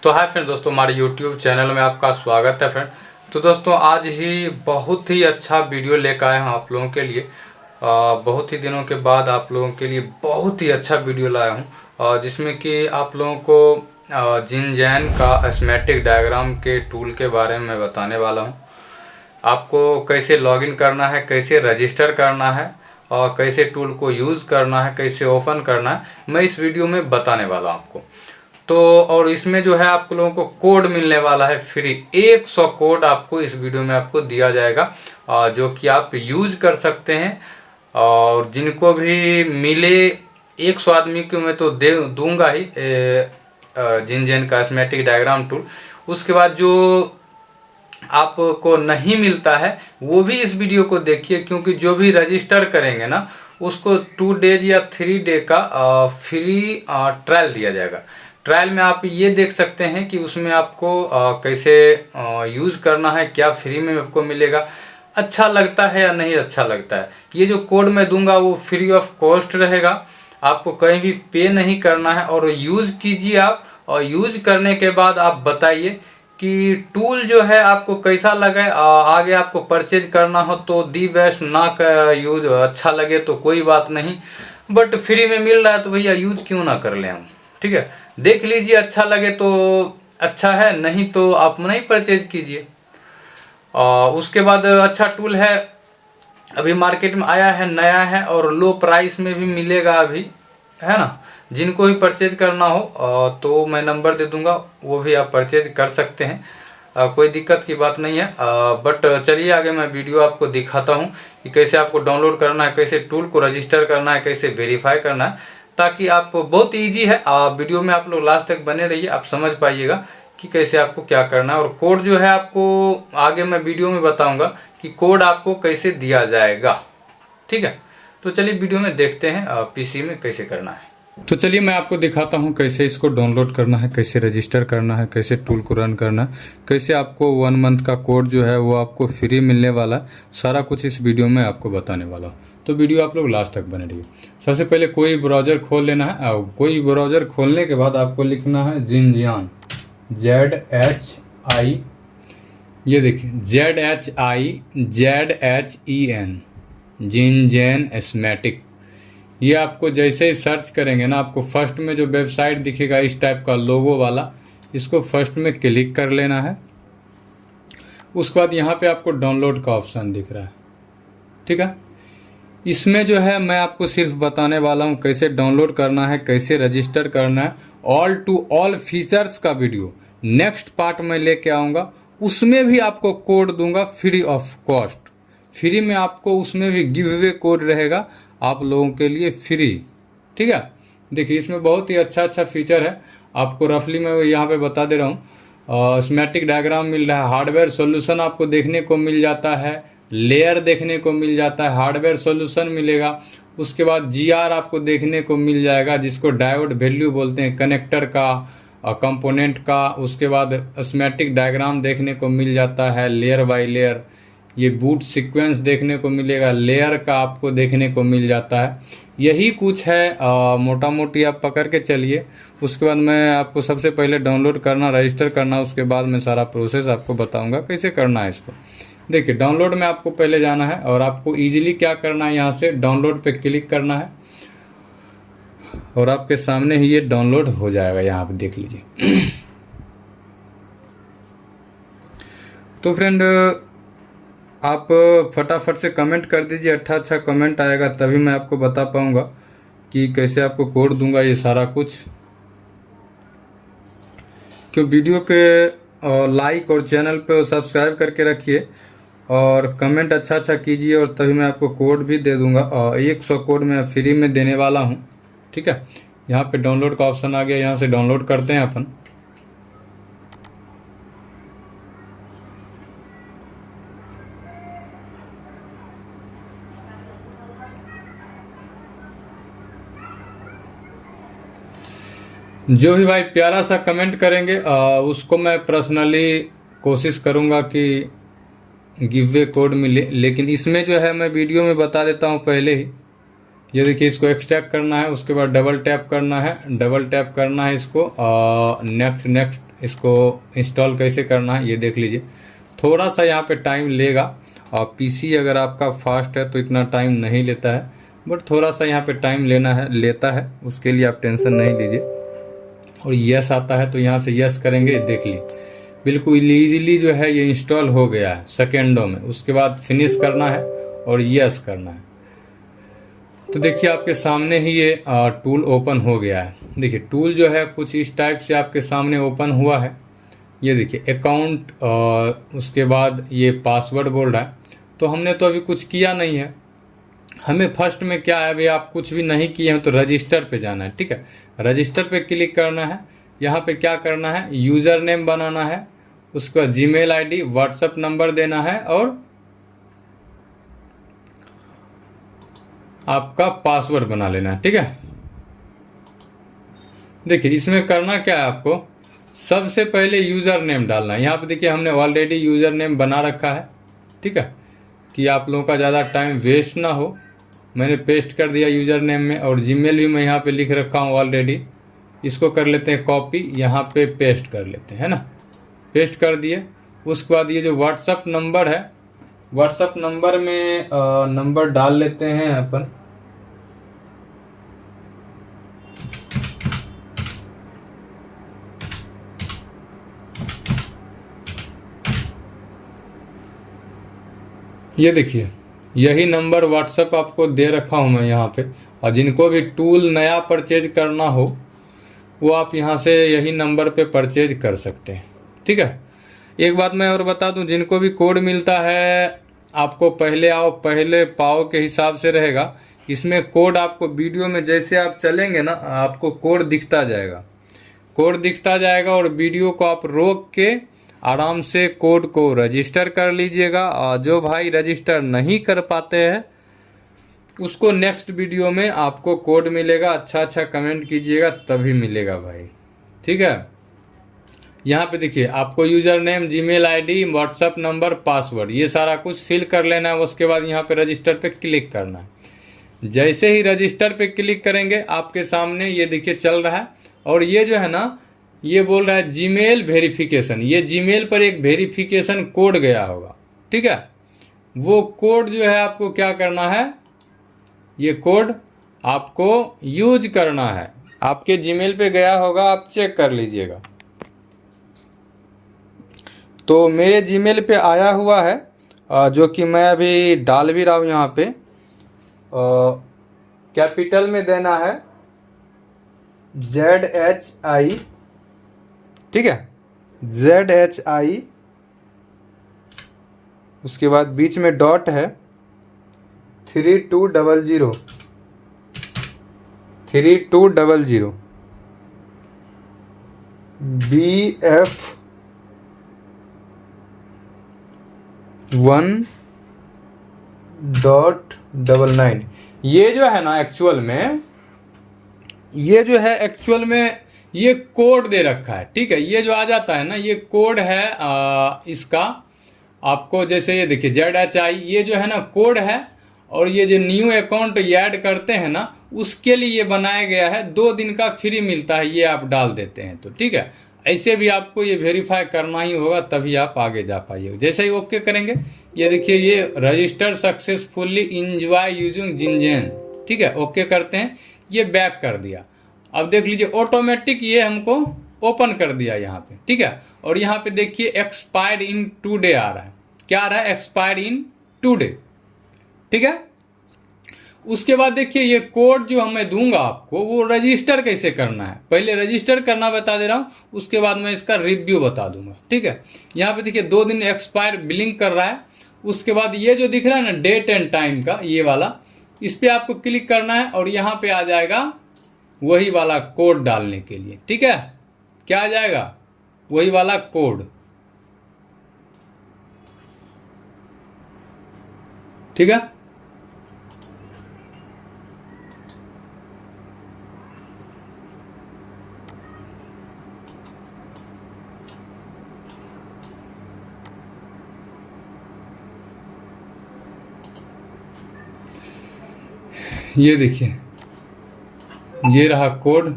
तो hi friend दोस्तों, हमारे YouTube चैनल में आपका स्वागत है फ्रेंड। तो दोस्तों आज ही बहुत ही अच्छा वीडियो लेकर आए हैं आप लोगों के लिए। बहुत ही दिनों के बाद आप लोगों के लिए बहुत ही अच्छा वीडियो लाया हूँ, जिसमें कि आप लोगों को जिनजैन का स्कीमेटिक डायग्राम के टूल के बारे में बताने वाला हूँ। आपको कैसे लॉगिन करना है, कैसे रजिस्टर करना है और कैसे टूल को यूज़ करना है, कैसे ओपन करना है, मैं इस वीडियो में बताने वाला हूँ आपको। तो और इसमें जो है आप लोगों को कोड मिलने वाला है फ्री। 100 कोड आपको इस वीडियो में आपको दिया जाएगा, जो कि आप यूज कर सकते हैं। और जिनको भी मिले 100 आदमी को मैं तो दे दूंगा ही जिनजैन का स्कीमेटिक डायग्राम टूल। उसके बाद जो आपको नहीं मिलता है वो भी इस वीडियो को देखिए, क्योंकि जो भी रजिस्टर करेंगे ना उसको 2 डेज या 3 डे का फ्री ट्रायल दिया जाएगा। ट्रायल में आप ये देख सकते हैं कि उसमें आपको कैसे यूज़ करना है, क्या फ्री में आपको मिलेगा, अच्छा लगता है या नहीं अच्छा लगता है। ये जो कोड मैं दूंगा वो फ्री ऑफ कॉस्ट रहेगा, आपको कहीं भी पे नहीं करना है। और यूज़ कीजिए आप, और यूज़ करने के बाद आप बताइए कि टूल जो है आपको कैसा लगे। आगे आपको परचेज करना हो तो दी बेस्ट, ना का यूज अच्छा लगे तो कोई बात नहीं, बट फ्री में मिल रहा है तो भैया यूज क्यों ना कर लें हम। ठीक है, देख लीजिए, अच्छा लगे तो अच्छा है, नहीं तो आप नहीं परचेज कीजिए। उसके बाद अच्छा टूल है, अभी मार्केट में आया है, नया है और लो प्राइस में भी मिलेगा अभी, है ना। जिनको भी परचेज करना हो तो मैं नंबर दे दूंगा, वो भी आप परचेज कर सकते हैं, कोई दिक्कत की बात नहीं है। बट चलिए आगे मैं वीडियो आपको दिखाता हूँ कि कैसे आपको डाउनलोड करना है, कैसे टूल को रजिस्टर करना है, कैसे वेरीफाई करना है, ताकि आपको बहुत इजी है। वीडियो में आप लोग लास्ट तक बने रहिए, आप समझ पाइएगा कि कैसे आपको क्या करना है। और कोड जो है आपको आगे मैं वीडियो में बताऊंगा कि कोड आपको कैसे दिया जाएगा। ठीक है, तो चलिए वीडियो में देखते हैं पीसी में कैसे करना है। तो चलिए मैं आपको दिखाता हूं कैसे इसको डाउनलोड करना है, कैसे रजिस्टर करना है, कैसे टूल को रन करना है, कैसे आपको 1 मंथ का कोड जो है वो आपको फ्री मिलने वाला है। सारा कुछ इस वीडियो में आपको बताने वाला हूँ, तो वीडियो आप लोग लास्ट तक बने रहिए। सबसे पहले कोई ब्राउज़र खोल लेना है, और कोई ब्राउज़र खोलने के बाद आपको लिखना है जिनजैन, ZHI, ये देखिए ZHIZHEN, जिनजैन स्कीमेटिक। ये आपको जैसे ही सर्च करेंगे ना, आपको फर्स्ट में जो वेबसाइट दिखेगा इस टाइप का लोगो वाला, इसको फर्स्ट में क्लिक कर लेना है। उसके बाद यहाँ पे आपको डाउनलोड का ऑप्शन दिख रहा है। ठीक है, इसमें जो है मैं आपको सिर्फ बताने वाला हूँ कैसे डाउनलोड करना है, कैसे रजिस्टर करना है। ऑल टू ऑल फीचर्स का वीडियो नेक्स्ट पार्ट में लेके आऊँगा, उसमें भी आपको कोड दूंगा फ्री ऑफ कॉस्ट। फ्री में आपको उसमें भी गिव अवे कोड रहेगा आप लोगों के लिए फ्री। ठीक है, देखिए इसमें बहुत ही अच्छा अच्छा फीचर है, आपको रफली मैं यहाँ पे बता दे रहा हूँ। स्कीमेटिक डायग्राम मिल रहा है, हार्डवेयर सॉल्यूशन आपको देखने को मिल जाता है, लेयर देखने को मिल जाता है, हार्डवेयर सॉल्यूशन मिलेगा। उसके बाद GR आपको देखने को मिल जाएगा, जिसको डायोड वैल्यू बोलते हैं, कनेक्टर का, कंपोनेंट का। उसके बाद स्कीमेटिक डायग्राम देखने को मिल जाता है लेयर बाय लेयर। ये बूट सीक्वेंस देखने को मिलेगा, लेयर का आपको देखने को मिल जाता है। यही कुछ है, मोटा मोटी आप पकड़ के चलिए। उसके बाद मैं आपको सबसे पहले डाउनलोड करना, रजिस्टर करना, उसके बाद मैं सारा प्रोसेस आपको बताऊंगा कैसे करना है इसको। देखिए डाउनलोड में आपको पहले जाना है, और आपको इजीली क्या करना है, यहाँ से डाउनलोड पे क्लिक करना है और आपके सामने ही ये डाउनलोड हो जाएगा। यहाँ पे देख लीजिए। तो फ्रेंड आप फटाफट से कमेंट कर दीजिए, अच्छा कमेंट आएगा तभी मैं आपको बता पाऊंगा कि कैसे आपको कोड दूंगा ये सारा कुछ। क्यों वीडियो के लाइक और चैनल पे सब्सक्राइब करके रखिए और कमेंट अच्छा कीजिए, और तभी मैं आपको कोड भी दे दूंगा। और 100 कोड मैं फ्री में देने वाला हूँ। ठीक है, यहाँ पे डाउनलोड का ऑप्शन आ गया, यहाँ से डाउनलोड करते हैं अपन। जो भी भाई प्यारा सा कमेंट करेंगे उसको मैं पर्सनली कोशिश करूंगा कि गिव वे कोड मिले। लेकिन इसमें जो है मैं वीडियो में बता देता हूं पहले ही। ये देखिए, इसको एक्सट्रैक्ट करना है, उसके बाद डबल टैप करना है, इसको नेक्स्ट इसको इंस्टॉल कैसे करना है ये देख लीजिए। थोड़ा सा यहाँ पे टाइम लेगा, और पीसी अगर आपका फास्ट है तो इतना टाइम नहीं लेता है, बट थोड़ा सा यहाँ पे टाइम लेता है, उसके लिए आप टेंशन नहीं लीजिए। और यस आता है तो यहाँ से यस करेंगे, देख लीजिए बिल्कुल इजीली जो है ये इंस्टॉल हो गया है सेकेंडों में। उसके बाद फिनिश करना है और यस करना है। तो देखिए आपके सामने ही ये टूल ओपन हो गया है। देखिए टूल जो है कुछ इस टाइप से आपके सामने ओपन हुआ है। ये देखिए अकाउंट, उसके बाद ये पासवर्ड बोल रहा है। तो हमने तो अभी कुछ किया नहीं है, हमें फर्स्ट में क्या है, अभी आप कुछ भी नहीं किए हैं तो रजिस्टर पे जाना है। ठीक है, रजिस्टर पे क्लिक करना है। यहाँ पे क्या करना है, यूज़र नेम बनाना है, उसके बाद जीमेल आईडी, व्हाट्सएप नंबर देना है और आपका पासवर्ड बना लेना है। ठीक है, देखिए इसमें करना क्या है, आपको सबसे पहले यूज़र नेम डालना है। यहाँ पे देखिए हमने ऑलरेडी यूज़र नेम बना रखा है। ठीक है, कि आप लोगों का ज़्यादा टाइम वेस्ट ना हो, मैंने पेस्ट कर दिया यूज़र नेम में। और जीमेल भी मैं यहाँ पे लिख रखा हूँ ऑलरेडी। इसको कर लेते हैं कॉपी, यहाँ पे पेस्ट कर लेते हैं, है ना। पेस्ट कर दिए। उसके बाद ये जो व्हाट्सअप नंबर है, व्हाट्सअप नंबर में नंबर डाल लेते हैं अपन। ये देखिए यही नंबर व्हाट्सएप आपको दे रखा हूँ मैं यहाँ पे। और जिनको भी टूल नया परचेज करना हो वो आप यहाँ से यही नंबर पे परचेज कर सकते हैं। ठीक है, एक बात मैं और बता दूं, जिनको भी कोड मिलता है आपको पहले आओ पहले पाओ के हिसाब से रहेगा। इसमें कोड आपको वीडियो में जैसे आप चलेंगे ना, आपको कोड दिखता जाएगा, कोड दिखता जाएगा। और वीडियो को आप रोक के आराम से कोड को रजिस्टर कर लीजिएगा। और जो भाई रजिस्टर नहीं कर पाते हैं उसको नेक्स्ट वीडियो में आपको कोड मिलेगा। अच्छा कमेंट कीजिएगा तभी मिलेगा भाई। ठीक है, यहाँ पे देखिए आपको user name, Gmail ID, WhatsApp number, password ये सारा कुछ फिल कर लेना है। उसके बाद यहाँ पे रजिस्टर पे क्लिक करना है। जैसे ही रजिस्टर पे क्लिक करेंगे आपके सामने ये देखिए चल रहा है। और ये जो है ना, ये बोल रहा है जीमेल वेरिफिकेशन। ये जीमेल पर एक वेरिफिकेशन कोड गया होगा। ठीक है, वो कोड जो है आपको क्या करना है, ये कोड आपको यूज करना है। आपके जीमेल पे गया होगा, आप चेक कर लीजिएगा। तो मेरे जीमेल पे आया हुआ है, जो कि मैं अभी डाल भी रहा हूँ यहाँ पे। कैपिटल में देना है ZHI। ठीक है, ZHI, उसके बाद बीच में डॉट है 3200 BF1.99। ये जो है ना एक्चुअल में ये कोड दे रखा है। ठीक है, ये जो आ जाता है ना, ये कोड है इसका आपको। जैसे ये देखिए ZHI, ये जो है ना कोड है। और ये जो न्यू अकाउंट ऐड करते हैं ना, उसके लिए ये बनाया गया है। 2 दिन का फ्री मिलता है, ये आप डाल देते हैं तो। ठीक है, ऐसे भी आपको ये वेरीफाई करना ही होगा तभी आप आगे जा पाइएगा। जैसे ही ओके करेंगे, ये देखिए ये रजिस्टर सक्सेसफुली, इंजॉय यूजिंग जिनजेन। ठीक है, ओके करते हैं, ये बैक कर दिया। अब देख लीजिए ऑटोमेटिक ये हमको ओपन कर दिया यहाँ पे। ठीक है, और यहाँ पे देखिए एक्सपायर इन 2 डे आ रहा है। क्या आ रहा है, एक्सपायर इन 2 डे। ठीक है, उसके बाद देखिए ये कोड जो मैं दूंगा आपको, वो रजिस्टर कैसे करना है, पहले रजिस्टर करना बता दे रहा हूँ, उसके बाद मैं इसका रिव्यू बता दूंगा। ठीक है, यहाँ पे देखिए 2 दिन एक्सपायर बिलिंग कर रहा है। उसके बाद ये जो दिख रहा है ना डेट एंड टाइम का, ये वाला, इस पे आपको क्लिक करना है और यहाँ पे आ जाएगा वही वाला कोड डालने के लिए। ठीक है, क्या आ जाएगा, वही वाला कोड। ठीक है, ये देखिए ये रहा कोड।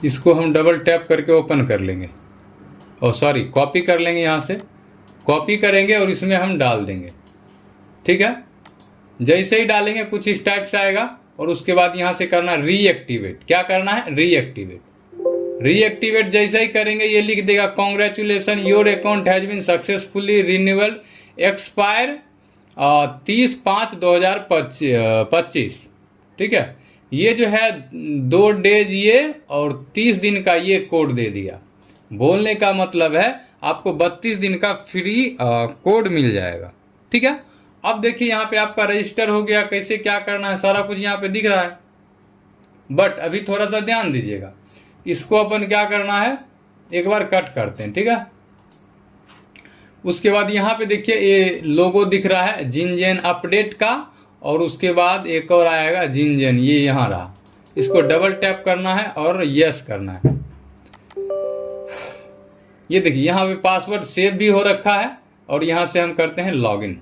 इसको हम डबल टैप करके ओपन कर लेंगे, और सॉरी कॉपी कर लेंगे, यहाँ से कॉपी करेंगे और इसमें हम डाल देंगे। ठीक है, जैसे ही डालेंगे कुछ इस टाइप से आएगा, और उसके बाद यहाँ से करना रीएक्टिवेट। क्या करना है? रीएक्टिवेट। रीएक्टिवेट जैसे ही करेंगे ये लिख देगा congratulation your account has been successfully renewal, expire 30/5/2025। ठीक है, ये जो है 2 डेज ये और 30 दिन का ये कोड दे दिया। बोलने का मतलब है आपको 32 दिन का फ्री कोड मिल जाएगा। ठीक है, अब देखिए यहाँ पे आपका रजिस्टर हो गया। कैसे क्या करना है सारा कुछ यहाँ पे दिख रहा है, बट अभी थोड़ा सा ध्यान दीजिएगा। इसको अपन क्या करना है, एक बार कट करते हैं। ठीक है, उसके बाद यहाँ पे देखिए ये लोगो दिख रहा है जिनजेन अपडेट का, और उसके बाद एक और आएगा जिनजेन, ये यहाँ रहा। इसको डबल टैप करना है और यस करना है। ये देखिए यहाँ पे पासवर्ड सेव भी हो रखा है, और यहाँ से हम करते हैं लॉगिन।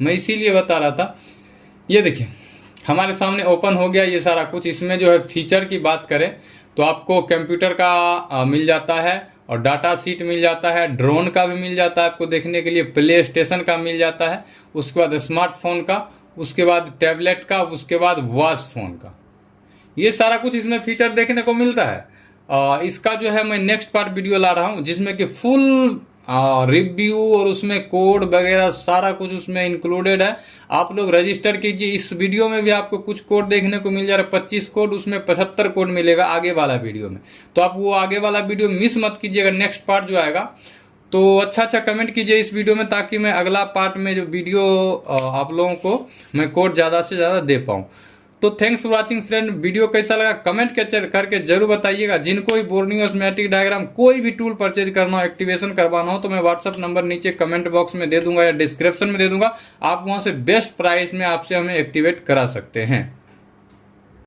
मैं इसीलिए बता रहा था। ये देखिए हमारे सामने ओपन हो गया ये सारा कुछ। इसमें जो है फीचर की बात करें तो आपको कंप्यूटर का मिल जाता है, और डाटा सीट मिल जाता है, ड्रोन का भी मिल जाता है आपको देखने के लिए, प्ले स्टेशन का मिल जाता है, उसके बाद स्मार्टफोन का, उसके बाद टैबलेट का, उसके बाद वॉच फोन का। ये सारा कुछ इसमें फीचर देखने को मिलता है। इसका जो है मैं नेक्स्ट पार्ट वीडियो ला रहा हूँ, जिसमें कि फुल रिव्यू और उसमें कोड वगैरह सारा कुछ उसमें इंक्लूडेड है। आप लोग रजिस्टर कीजिए। इस वीडियो में भी आपको कुछ कोड देखने को मिल जा रहा है, 25 कोड, उसमें 75 कोड मिलेगा आगे वाला वीडियो में। तो आप वो आगे वाला वीडियो मिस मत कीजिएगा। नेक्स्ट पार्ट जो आएगा तो अच्छा कमेंट कीजिए इस वीडियो में, ताकि मैं अगला पार्ट में जो वीडियो आप लोगों को मैं कोड ज़्यादा से ज़्यादा दे पाऊँ। तो thanks for watching friend. Video कैसा लगा कमेंट करके जरूर बताइएगा। जिनको भी बोर्नियो स्कीमेटिक डायग्राम कोई भी टूल परचेज करना हो, एक्टिवेशन करवाना हो, तो मैं व्हाट्सअप नंबर नीचे कमेंट बॉक्स में दे दूंगा या डिस्क्रिप्शन में दे दूंगा। आप वहां से बेस्ट प्राइस में आपसे हमें एक्टिवेट करा सकते हैं।